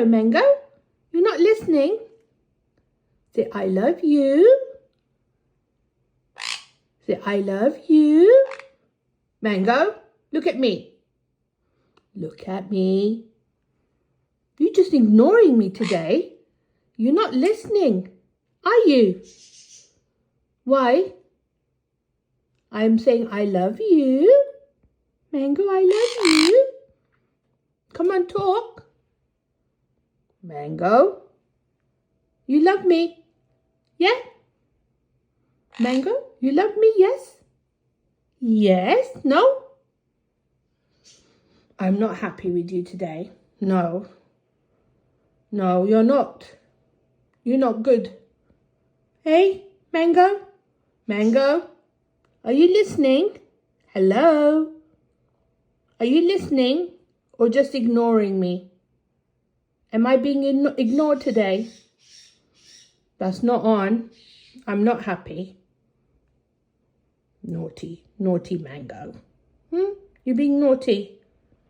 Mango, you're not listening. Say, I love you. Say, I love you. Mango, look at me. Look at me. You're just ignoring me today. You're not listening, are you? Why? I'm saying I love you. Mango, I love you. Come on, talk. Mango, you love me. Yeah? Mango, you love me, yes? Yes? No? I'm not happy with you today. No. No, you're not. You're not good. Hey, Mango? Mango? Are you listening? Hello? Are you listening or just ignoring me? Am I being ignored today? That's not on. I'm not happy. Naughty, naughty Mango. You're being naughty.